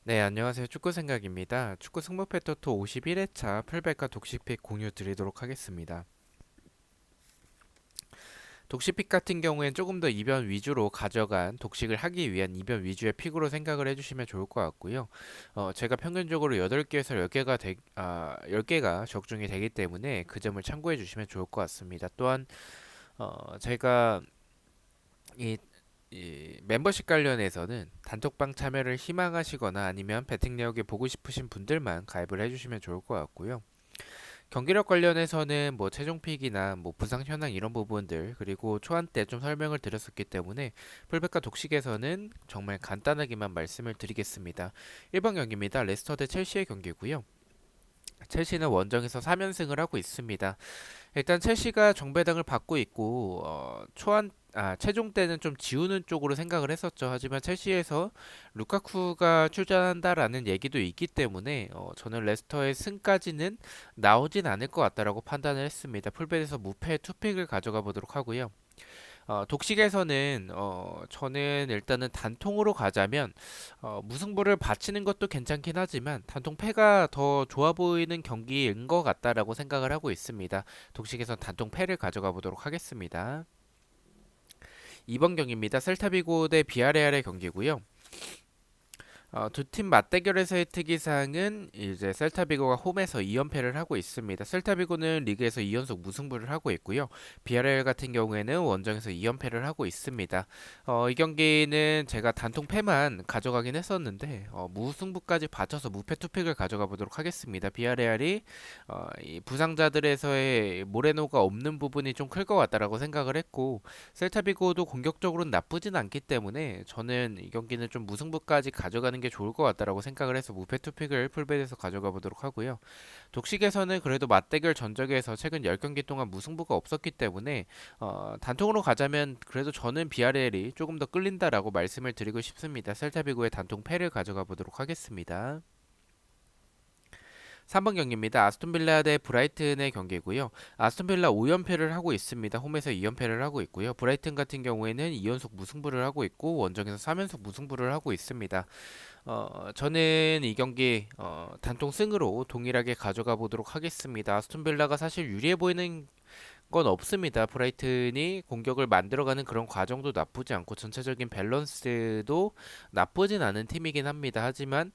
네, 안녕하세요. 축구 생각입니다. 축구 승부 패터토 51회차 풀백과 독식픽 공유 드리도록 하겠습니다. 독식픽 같은 경우엔 조금 더 이변 위주로 가져간 독식을 하기 위한 이변 위주의 픽으로 생각을 해주시면 좋을 것 같고요. 제가 평균적으로 8개에서 10개가 적중이 되기 때문에 그 점을 참고해 주시면 좋을 것 같습니다. 또한 제가 이 멤버십 관련해서는 단톡방 참여를 희망하시거나 아니면 배팅 내역에 보고 싶으신 분들만 가입을 해주시면 좋을 것 같고요. 경기력 관련해서는 뭐 최종픽이나 뭐 부상 현황 이런 부분들 그리고 초안 때 좀 설명을 드렸었기 때문에 풀백과 독식에서는 정말 간단하게만 말씀을 드리겠습니다. 1번 경기입니다. 레스터 대 첼시의 경기고요. 첼시는 원정에서 3연승을 하고 있습니다. 일단 첼시가 정배당을 받고 있고 최종 때는 좀 지우는 쪽으로 생각을 했었죠. 하지만 첼시에서 루카쿠가 출전한다라는 얘기도 있기 때문에 저는 레스터의 승까지는 나오진 않을 것 같다라고 판단을 했습니다. 풀베에서 무패 투픽을 가져가 보도록 하고요. 독식에서는 저는 일단은 단통으로 가자면 무승부를 바치는 것도 괜찮긴 하지만 단통 패가 더 좋아 보이는 경기인 것 같다라고 생각을 하고 있습니다. 독식에서 단통 패를 가져가 보도록 하겠습니다. 2번 경기입니다. 셀타비고 대 비아레알의 경기고요. 두 팀 맞대결에서의 특이사항은 이제 셀타비고가 홈에서 2연패를 하고 있습니다. 셀타비고는 리그에서 2연속 무승부를 하고 있고요. 비아레알 같은 경우에는 원정에서 2연패를 하고 있습니다. 이 경기는 제가 단통 패만 가져가긴 했었는데 무승부까지 받쳐서 무패 투픽을 가져가 보도록 하겠습니다. 비아레알이 이 부상자들에서의 모레노가 없는 부분이 좀 클 것 같다라고 생각을 했고 셀타비고도 공격적으로는 나쁘진 않기 때문에 저는 이 경기는 좀 무승부까지 가져가는 게 좋을 것 같다라고 생각을 해서 무패 투픽을 풀베에서 가져가 보도록 하고요. 독식에서는 그래도 맞대결 전적에서 최근 10경기 동안 무승부가 없었기 때문에 단통으로 가자면 그래도 저는 비아레알이 조금 더 끌린다라고 말씀을 드리고 싶습니다. 셀타비고의 단통 패를 가져가 보도록 하겠습니다. 3번 경기입니다. 아스톤빌라 대 브라이튼의 경기고요. 아스톤빌라 5연패를 하고 있습니다. 홈에서 2연패를 하고 있고요. 브라이튼 같은 경우에는 2연속 무승부를 하고 있고 원정에서 3연속 무승부를 하고 있습니다. 저는 이 경기 단통 승으로 동일하게 가져가 보도록 하겠습니다. 아스톤빌라가 사실 유리해 보이는 건 없습니다. 브라이튼이 공격을 만들어가는 그런 과정도 나쁘지 않고 전체적인 밸런스도 나쁘진 않은 팀이긴 합니다. 하지만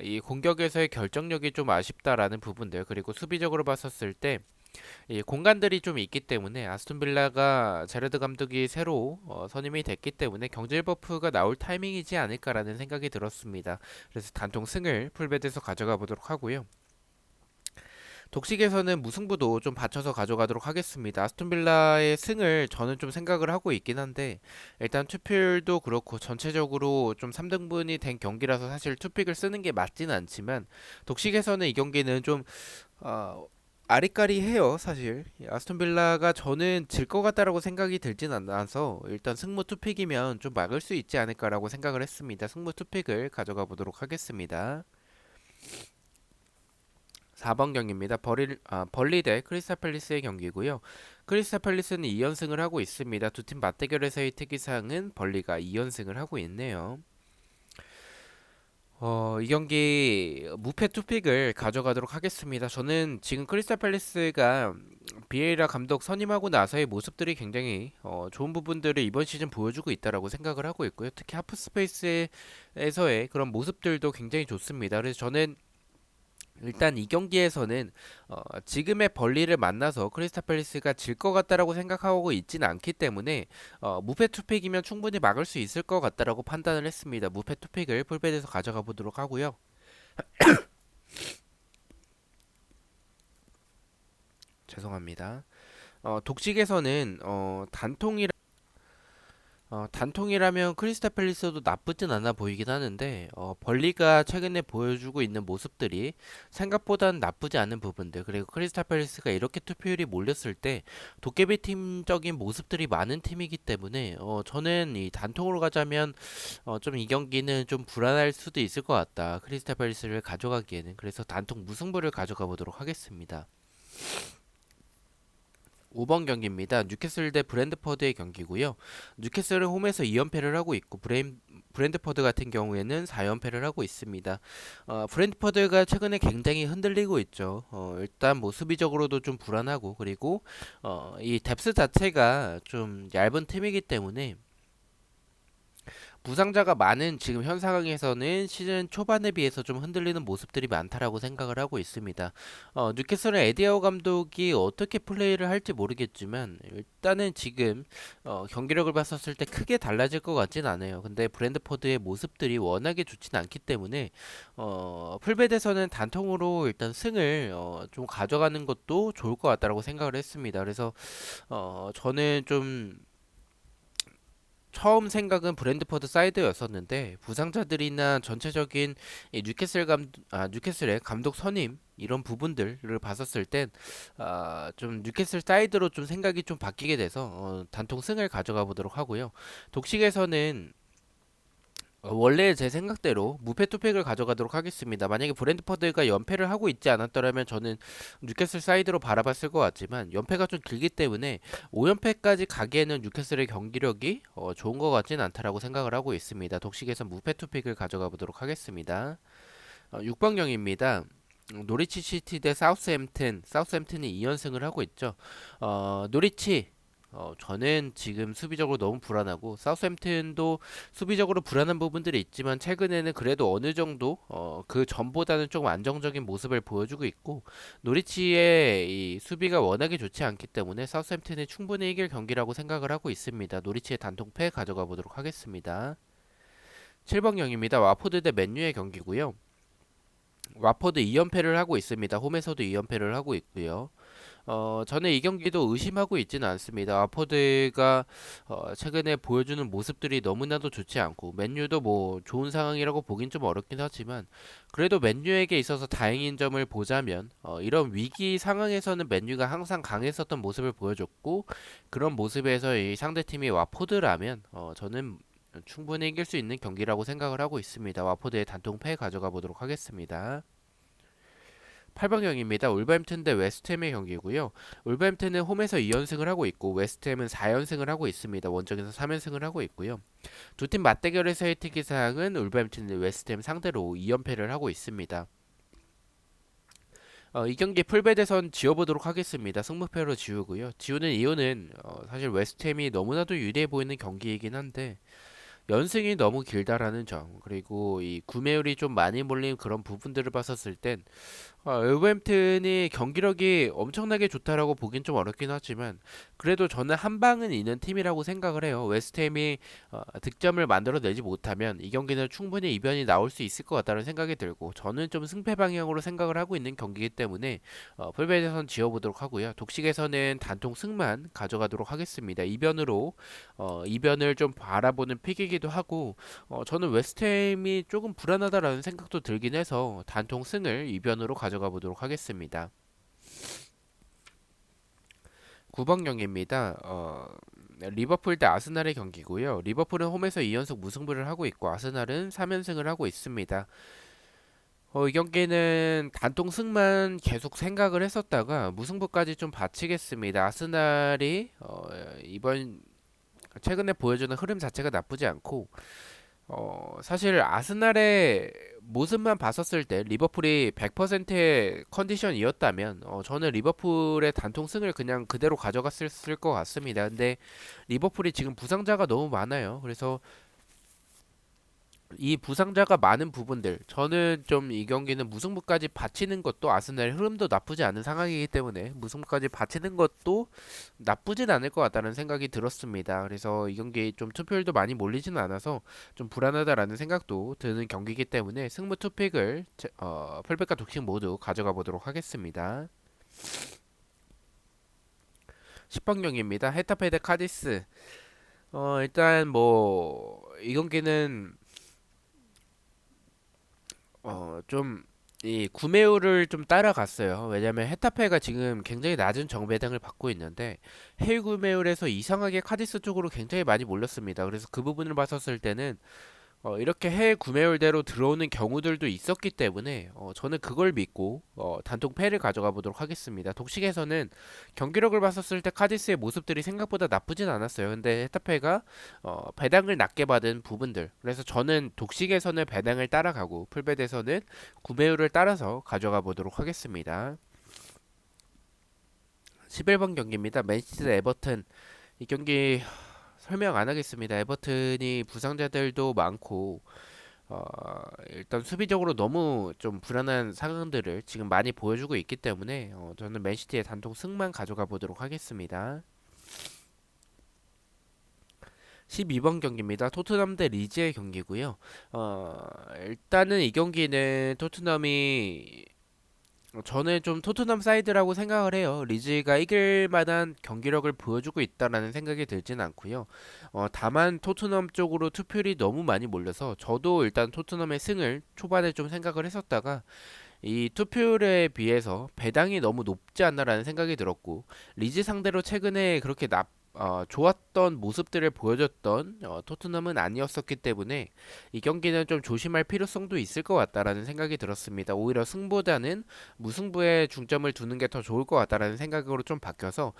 이 공격에서의 결정력이 좀 아쉽다라는 부분들 그리고 수비적으로 봤었을 때 이 공간들이 좀 있기 때문에 아스톤 빌라가 자르드 감독이 새로 선임이 됐기 때문에 경질 버프가 나올 타이밍이지 않을까라는 생각이 들었습니다. 그래서 단통 승을 풀베드에서 가져가 보도록 하고요. 독식에서는 무승부도 좀 받쳐서 가져가도록 하겠습니다. 아스톤 빌라의 승을 저는 좀 생각을 하고 있긴 한데 일단 투필도 그렇고 전체적으로 좀 3등분이 된 경기라서 사실 투픽을 쓰는 게 맞지는 않지만 독식에서는 이 경기는 좀 어, 아리까리해요 사실. 아스톤 빌라가 저는 질 것 같다라고 생각이 들진 않아서 일단 승무 투픽이면 좀 막을 수 있지 않을까라고 생각을 했습니다. 승무 투픽을 가져가 보도록 하겠습니다. 4번 경기입니다. 벌리 대 크리스탈 팰리스의 경기고요. 크리스탈 팰리스는 2연승을 하고 있습니다. 두 팀 맞대결에서의 특이사항은 벌리가 2연승을 하고 있네요. 이 경기 무패 투픽을 가져가도록 하겠습니다. 저는 지금 크리스탈 팰리스가 비에이라 감독 선임하고 나서의 모습들이 굉장히 좋은 부분들을 이번 시즌 보여주고 있다라고 생각을 하고 있고요. 특히 하프 스페이스에서의 그런 모습들도 굉장히 좋습니다. 그래서 저는 일단 이 경기에서는 지금의 벌리를 만나서 크리스탈 팰리스가 질 것 같다라고 생각하고 있지는 않기 때문에 무패 투픽이면 충분히 막을 수 있을 것 같다라고 판단을 했습니다. 무패 투픽을 풀베드에서 가져가 보도록 하고요. 죄송합니다. 독식에서는 단통이라면 크리스탈 팰리스도 나쁘진 않아 보이긴 하는데 벌리가 최근에 보여주고 있는 모습들이 생각보다는 나쁘지 않은 부분들 그리고 크리스탈 팰리스가 이렇게 투표율이 몰렸을 때 도깨비 팀적인 모습들이 많은 팀이기 때문에 저는 이 단통으로 가자면 좀 이 경기는 좀 불안할 수도 있을 것 같다. 크리스탈 팰리스를 가져가기에는 그래서 단통 무승부를 가져가 보도록 하겠습니다. 5번 경기입니다. 뉴캐슬 대 브랜드퍼드의 경기고요. 뉴캐슬은 홈에서 2연패를 하고 있고 브랜드포드 같은 경우에는 4연패를 하고 있습니다. 브랜드포드가 최근에 굉장히 흔들리고 있죠. 일단 뭐 수비적으로도 좀 불안하고 그리고 이 뎁스 자체가 좀 얇은 팀이기 때문에 부상자가 많은 지금 현 상황에서는 시즌 초반에 비해서 좀 흔들리는 모습들이 많다라고 생각을 하고 있습니다. 뉴캐슬의 에디하우 감독이 어떻게 플레이를 할지 모르겠지만 일단은 지금 경기력을 봤었을 때 크게 달라질 것 같진 않아요. 근데 브랜드포드의 모습들이 워낙에 좋진 않기 때문에 풀베드에서는 단통으로 일단 승을 좀 가져가는 것도 좋을 것 같다라고 생각을 했습니다. 그래서 저는 좀 처음 생각은 브랜드포드 사이드였었는데 부상자들이나 전체적인 이 뉴캐슬의 감독 선임 이런 부분들을 봤었을 땐 좀 뉴캐슬 사이드로 좀 생각이 좀 바뀌게 돼서 단통 승을 가져가 보도록 하고요. 독식에서는 원래 제 생각대로 무패 투팩을 가져가도록 하겠습니다. 만약에 브랜드포드가 연패를 하고 있지 않았더라면 저는 뉴캐슬 사이드로 바라봤을 것 같지만 연패가 좀 길기 때문에 5연패까지 가기에는 뉴캐슬의 경기력이 좋은 것 같진 않다라고 생각을 하고 있습니다. 독식에서 무패 투팩을 가져가 보도록 하겠습니다. 6번경입니다. 노리치 시티 대 사우스햄튼이 2연승을 하고 있죠. 노리치 저는 지금 수비적으로 너무 불안하고 사우스햄튼도 수비적으로 불안한 부분들이 있지만 최근에는 그래도 어느 정도 그 전보다는 조금 안정적인 모습을 보여주고 있고 노리치의 이 수비가 워낙에 좋지 않기 때문에 사우스햄튼이 충분히 이길 경기라고 생각을 하고 있습니다. 노리치의 단통패 가져가 보도록 하겠습니다. 7번경입니다. 와포드 대 맨유의 경기고요. 와포드 2연패를 하고 있습니다. 홈에서도 2연패를 하고 있고요. 저는 이 경기도 의심하고 있지는 않습니다. 와포드가 최근에 보여주는 모습들이 너무나도 좋지 않고 맨유도 뭐 좋은 상황이라고 보긴 좀 어렵긴 하지만 그래도 맨유에게 있어서 다행인 점을 보자면 이런 위기 상황에서는 맨유가 항상 강했었던 모습을 보여줬고 그런 모습에서 이 상대팀이 와포드라면 저는 충분히 이길 수 있는 경기라고 생각을 하고 있습니다. 와포드의 단통패 가져가 보도록 하겠습니다. 8번경입니다. 울버햄튼 대 웨스트햄의 경기고요. 울버햄튼은 홈에서 2연승을 하고 있고 웨스트햄은 4연승을 하고 있습니다. 원정에서 3연승을 하고 있고요. 두 팀 맞대결에서의 특이사항은 울버햄튼이 웨스트햄 상대로 2연패를 하고 있습니다. 이 경기 풀베드선 지워보도록 하겠습니다. 승부패로 지우고요. 지우는 이유는 사실 웨스트햄이 너무나도 유리해 보이는 경기이긴 한데 연승이 너무 길다라는 점 그리고 이 구매율이 좀 많이 몰린 그런 부분들을 봤었을 땐 울버햄튼이 경기력이 엄청나게 좋다라고 보긴 좀 어렵긴 하지만 그래도 저는 한 방은 있는 팀이라고 생각을 해요. 웨스트햄이 득점을 만들어내지 못하면 이 경기는 충분히 이변이 나올 수 있을 것 같다는 생각이 들고 저는 좀 승패 방향으로 생각을 하고 있는 경기이기 때문에 풀베드선 지어보도록 하고요. 독식에서는 단통 승만 가져가도록 하겠습니다. 이변을 좀 바라보는 픽이기도 하고 저는 웨스트햄이 조금 불안하다라는 생각도 들긴 해서 단통 승을 이변으로 가져가 보도록 하겠습니다. 9번 경기입니다. 리버풀 대 아스날의 경기고요. 리버풀은 홈에서 2연속 무승부를 하고 있고 아스날은 3연승을 하고 있습니다. 이 경기는 단통 승만 계속 생각을 했었다가 무승부까지 좀 바치겠습니다. 아스날이 이번 최근에 보여주는 흐름 자체가 나쁘지 않고 사실 아스날의 모습만 봤었을 때 리버풀이 100%의 컨디션이었다면 저는 리버풀의 단통 승을 그냥 그대로 가져갔을 것 같습니다. 근데 리버풀이 지금 부상자가 너무 많아요. 그래서 이 부상자가 많은 부분들 저는 좀 이 경기는 무승부까지 바치는 것도 아스날의 흐름도 나쁘지 않은 상황이기 때문에 무승부까지 바치는 것도 나쁘진 않을 것 같다는 생각이 들었습니다. 그래서 이 경기 좀 투표율도 많이 몰리지는 않아서 좀 불안하다라는 생각도 드는 경기이기 때문에 승부 투픽을 풀백과 독식 모두 가져가 보도록 하겠습니다. 10번 경기입니다. 헤타페 대 카디스. 일단 뭐 이 경기는 좀 이 구매율을 좀 따라갔어요. 왜냐면 헤타페가 지금 굉장히 낮은 정배당을 받고 있는데 해외 구매율에서 이상하게 카디스 쪽으로 굉장히 많이 몰렸습니다. 그래서 그 부분을 봤었을 때는 이렇게 해외 구매율대로 들어오는 경우들도 있었기 때문에 저는 그걸 믿고 단통 패를 가져가 보도록 하겠습니다. 독식에서는 경기력을 봤었을 때 카디스의 모습들이 생각보다 나쁘진 않았어요. 근데 헤타페가 배당을 낮게 받은 부분들, 그래서 저는 독식에서는 배당을 따라가고 풀베드에서는 구매율을 따라서 가져가 보도록 하겠습니다. 11번 경기입니다. 맨시티 대 에버튼. 이 경기 설명 안 하겠습니다. 에버튼이 부상자들도 많고 어, 일단 수비적으로 너무 좀 불안한 상황들을 지금 많이 보여주고 있기 때문에 저는 맨시티의 단통 승만 가져가 보도록 하겠습니다. 12번 경기입니다. 토트넘 대 리즈의 경기고요. 일단은 이 경기는 토트넘이 저는 좀 토트넘 사이드라고 생각을 해요. 리즈가 이길 만한 경기력을 보여주고 있다라는 생각이 들진 않고요. 다만 토트넘 쪽으로 투표율이 너무 많이 몰려서 저도 일단 토트넘의 승을 초반에 좀 생각을 했었다가 이 투표율에 비해서 배당이 너무 높지 않나라는 생각이 들었고 리즈 상대로 최근에 그렇게 좋았던 모습들을 보여줬던 토트넘은 아니었었기 때문에 이 경기는 좀 조심할 필요성도 있을 것 같다라는 생각이 들었습니다. 오히려 승보다는 무승부에 중점을 두는 게 더 좋을 것 같다라는 생각으로 좀 바뀌어서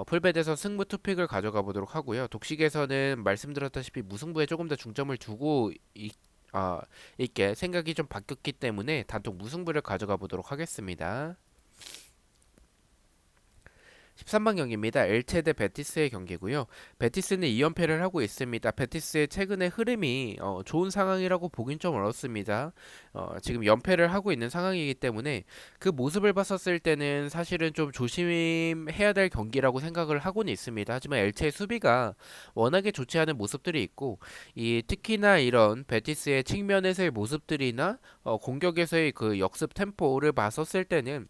풀베드에서 승부 투픽을 가져가 보도록 하고요. 독식에서는 말씀드렸다시피 무승부에 조금 더 중점을 두고 있게 생각이 좀 바뀌었기 때문에 단독 무승부를 가져가 보도록 하겠습니다. 13번 경기입니다. 엘체 대 베티스의 경기고요. 베티스는 2연패를 하고 있습니다. 베티스의 최근의 흐름이 좋은 상황이라고 보긴 좀 어렵습니다. 지금 연패를 하고 있는 상황이기 때문에 그 모습을 봤었을 때는 사실은 좀 조심해야 될 경기라고 생각을 하고는 있습니다. 하지만 엘체의 수비가 워낙에 좋지 않은 모습들이 있고 특히나 이런 베티스의 측면에서의 모습들이나 공격에서의 그 역습 템포를 봤었을 때는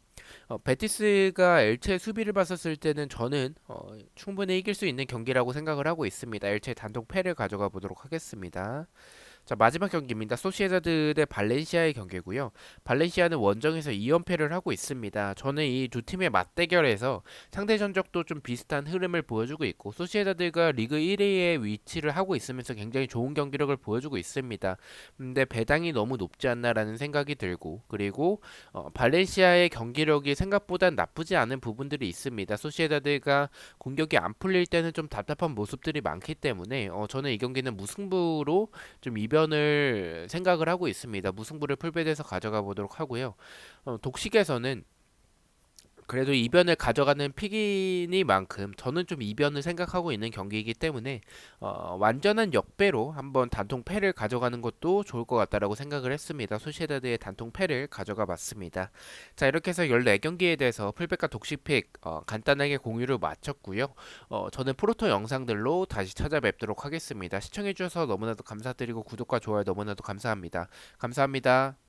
베티스가 엘체 수비를 봤었을 때는 저는 충분히 이길 수 있는 경기라고 생각을 하고 있습니다. 엘체 단독 패를 가져가 보도록 하겠습니다. 자, 마지막 경기입니다. 소시에다드 대 발렌시아의 경기고요. 발렌시아는 원정에서 2연패를 하고 있습니다. 저는 이 두 팀의 맞대결에서 상대 전적도 좀 비슷한 흐름을 보여주고 있고 소시에다드가 리그 1위에 위치를 하고 있으면서 굉장히 좋은 경기력을 보여주고 있습니다. 근데 배당이 너무 높지 않나라는 생각이 들고 그리고 발렌시아의 경기력이 생각보다 나쁘지 않은 부분들이 있습니다. 소시에다드가 공격이 안 풀릴 때는 좀 답답한 모습들이 많기 때문에 저는 이 경기는 무승부로 좀 이변을 생각을 하고 있습니다. 무승부를 풀베드에서 가져가 보도록 하고요. 독식에서는 그래도 이변을 가져가는 픽이니만큼 저는 좀 이변을 생각하고 있는 경기이기 때문에 완전한 역배로 한번 단통 패를 가져가는 것도 좋을 것 같다라고 생각을 했습니다. 소시에다드의 단통 패를 가져가 봤습니다. 자, 이렇게 해서 14경기에 대해서 풀백과 독식 픽 간단하게 공유를 마쳤고요. 저는 프로토 영상들로 다시 찾아뵙도록 하겠습니다. 시청해주셔서 너무나도 감사드리고 구독과 좋아요 너무나도 감사합니다. 감사합니다.